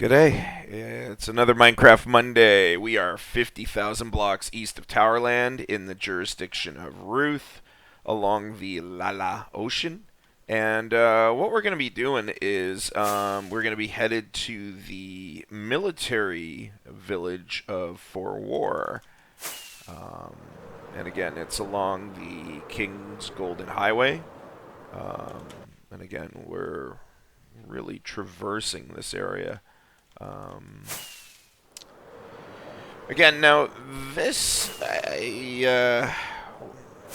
G'day. It's another Minecraft Monday. We are 50,000 blocks east of Towerland in the jurisdiction of Ruth along the Lala Ocean. And what we're going to be doing is we're going to be headed to the military village of Forwar. Um, and again, it's along the King's Golden Highway. Um, and again, we're really traversing this area. Um, Again, now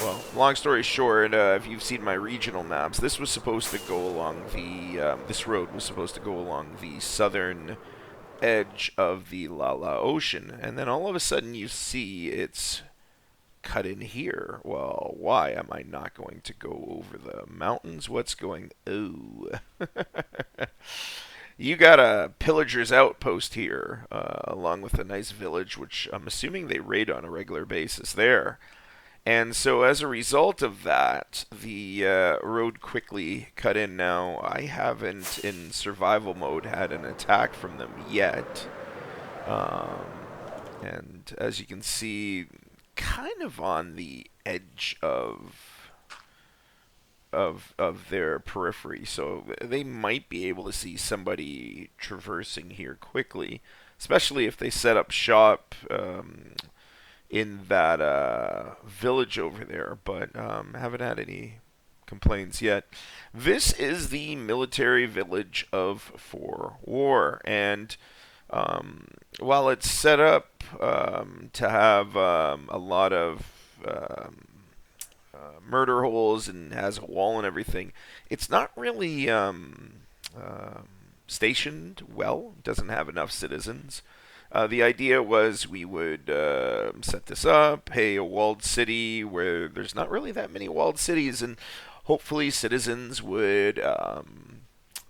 well, long story short, if you've seen my regional maps, this was supposed to go along this road was supposed to go along the southern edge of the Lala Ocean, and then all of a sudden you see it's cut in here. Well, why am I not going to go over the mountains? What's going? Oh. You got a pillager's outpost here, along with a nice village, which I'm assuming they raid on a regular basis there. And so, as a result of that, the road quickly cut in. Now, I haven't, in survival mode, had an attack from them yet. Um, and as you can see, kind of on the edge of their periphery, so they might be able to see somebody traversing here quickly, especially if they set up shop in that village over there. But haven't had any complaints yet. This is the military village of Forwar, and while it's set up to have a lot of murder holes and has a wall and everything, it's not really stationed well. It doesn't have enough citizens. The idea was we would set this up, a walled city where there's not really that many walled cities, and hopefully citizens would want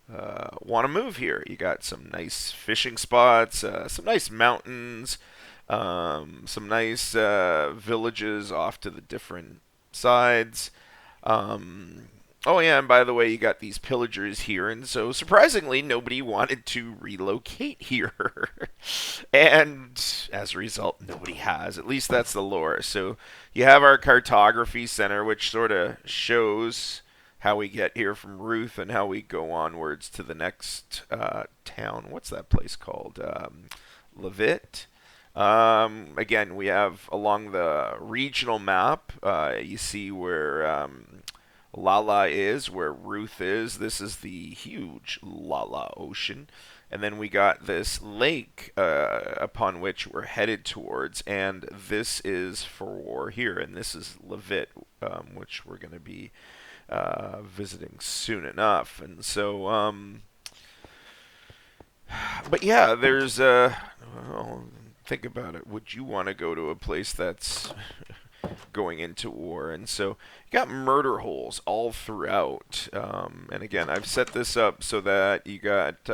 to move here. You got some nice fishing spots, some nice mountains, some nice villages off to the different sides. Um, oh yeah, and by the way, you got these pillagers here, and so surprisingly, nobody wanted to relocate here, and as a result, nobody has. At least that's the lore. So you have our cartography center, which sort of shows how we get here from Ruth and how we go onwards to the next town. What's that place called? Levitt. Again, we have along the regional map, you see where Lala is, where Ruth is. This is the huge Lala Ocean. And then we got this lake upon which we're headed towards, and this is Forwar here, and this is Levitt, which we're going to be visiting soon enough. And so, but yeah, there's well, think about it. Would you want to go to a place that's going into war? And so you got murder holes all throughout. And again, I've set this up so that you got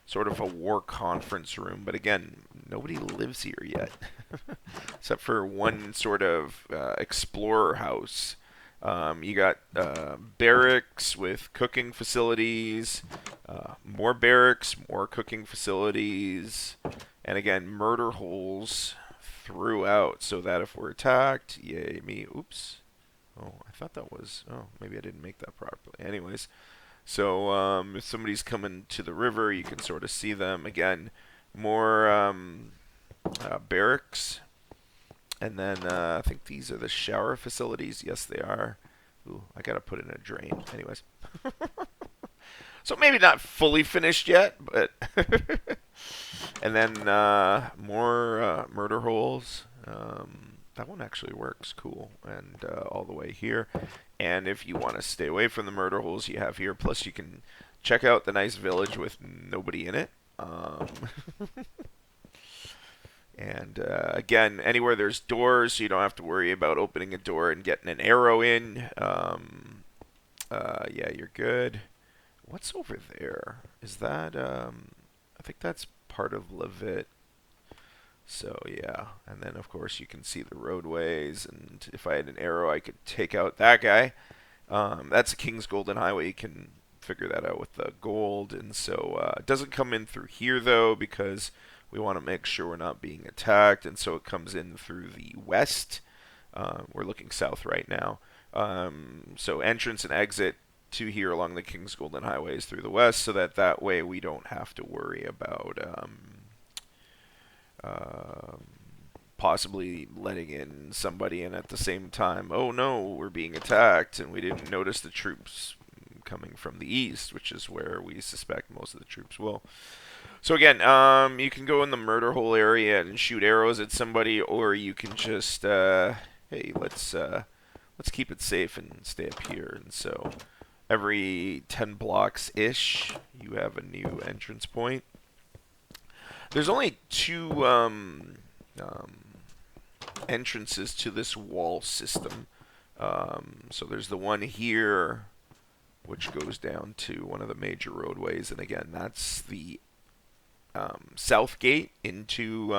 sort of a war conference room. But again, nobody lives here yet, except for one sort of explorer house. You got barracks with cooking facilities, more barracks, more cooking facilities, and again, murder holes throughout, so that if we're attacked, yay me. Oops. Oh, I thought that was. Oh, maybe I didn't make that properly. Anyways, so if somebody's coming to the river, you can sort of see them. Again, more barracks. And then I think these are the shower facilities. Yes, they are. Ooh, I gotta put in a drain. Anyways, so maybe not fully finished yet, but and then more murder holes. That one actually works cool, and all the way here. And if you want to stay away from the murder holes, you have here. Plus, you can check out the nice village with nobody in it. And again, anywhere there's doors, so you don't have to worry about opening a door and getting an arrow in. Yeah, you're good. What's over there? Is that? I think that's part of Levitt. So yeah, and then of course you can see the roadways, and if I had an arrow, I could take out that guy. That's a King's Golden Highway. You can figure that out with the gold. And so it doesn't come in through here though, because we want to make sure we're not being attacked. And so it comes in through the west. We're looking south right now. So entrance and exit to here along the King's Golden Highway is through the west, so that way we don't have to worry about possibly letting in somebody in at the same time. Oh no, we're being attacked, and we didn't notice the troops coming from the east, which is where we suspect most of the troops will. So again, you can go in the murder hole area and shoot arrows at somebody, or you can just, hey, let's keep it safe and stay up here. And so every 10 blocks-ish, you have a new entrance point. There's only two entrances to this wall system. So there's the one here, which goes down to one of the major roadways, and again, that's the south gate into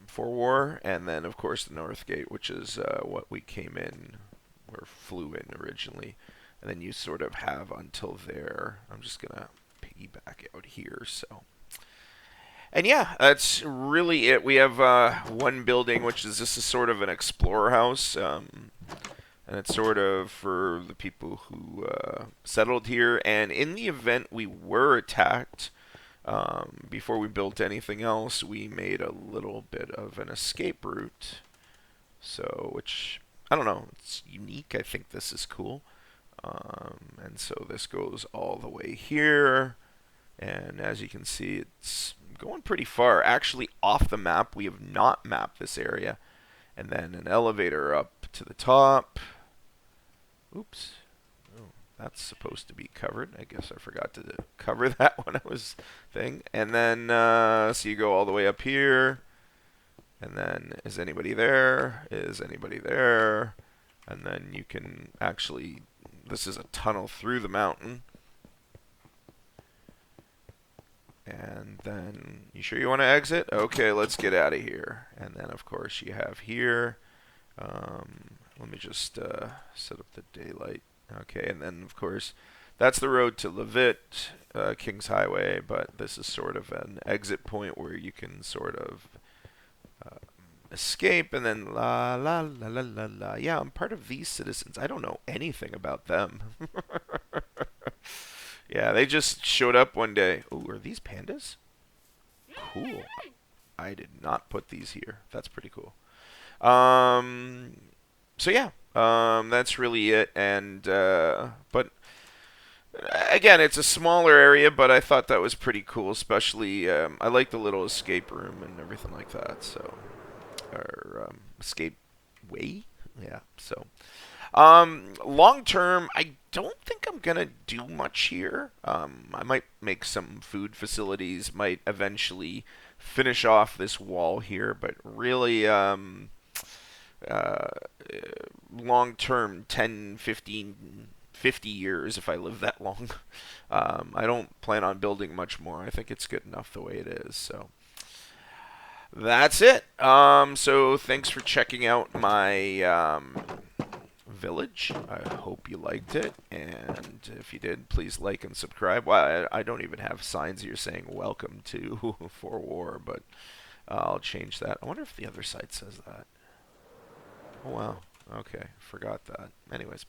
Forwar, and then of course the north gate, which is what we came in or flew in originally, and then you sort of have until there. I'm just gonna piggyback out here, so. And yeah, that's really it. We have one building, which is this is sort of an explorer house, and it's sort of for the people who settled here. And in the event we were attacked, before we built anything else, we made a little bit of an escape route. So, which, I don't know, it's unique. I think this is cool. And so this goes all the way here. And as you can see, it's going pretty far. Actually, off the map, we have not mapped this area. And then an elevator up to the top. Oops. Oh, that's supposed to be covered. I guess I forgot to cover that when I was thing. And then, so you go all the way up here. And then, is anybody there? Is anybody there? And then you can actually, this is a tunnel through the mountain. And then, you sure you want to exit? Okay, let's get out of here. And then, of course, you have here. Let me just set up the daylight. Okay, and then, of course, that's the road to Levitt, King's Highway. But this is sort of an exit point where you can sort of escape. And then, la, la, la, la, la, la. Yeah, I'm part of these citizens. I don't know anything about them. Yeah, they just showed up one day. Oh, are these pandas? Cool. I did not put these here. That's pretty cool. So yeah, that's really it. And but again, it's a smaller area, but I thought that was pretty cool. Especially, I like the little escape room and everything like that. So, or escape way, yeah. So. Long term, I don't think I'm gonna do much here. I might make some food facilities, might eventually finish off this wall here, but really, long term, 10, 15, 50 years, if I live that long, I don't plan on building much more. I think it's good enough the way it is, so. That's it. So thanks for checking out my, village. I hope you liked it, and if you did, please like and subscribe. Well, I don't even have signs here saying welcome to Forwar, but I'll change that. I wonder if the other side says that. Oh wow, okay, forgot that. Anyways,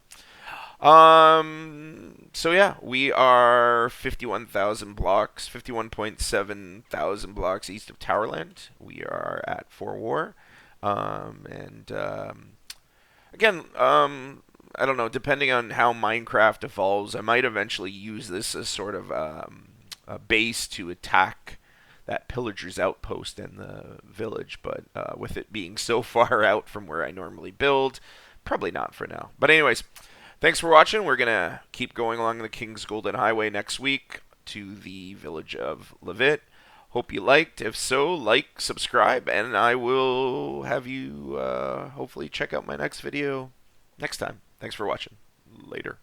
so yeah, we are 51,000 blocks, 51.7 thousand blocks east of Towerland. We are at Forwar, and again, I don't know, depending on how Minecraft evolves, I might eventually use this as sort of a base to attack that pillager's outpost in the village, but with it being so far out from where I normally build, probably not for now. But anyways, thanks for watching. We're going to keep going along the King's Golden Highway next week to the village of Levitt. Hope you liked. If so, like, subscribe, and I will have you hopefully check out my next video next time. Thanks for watching. Later.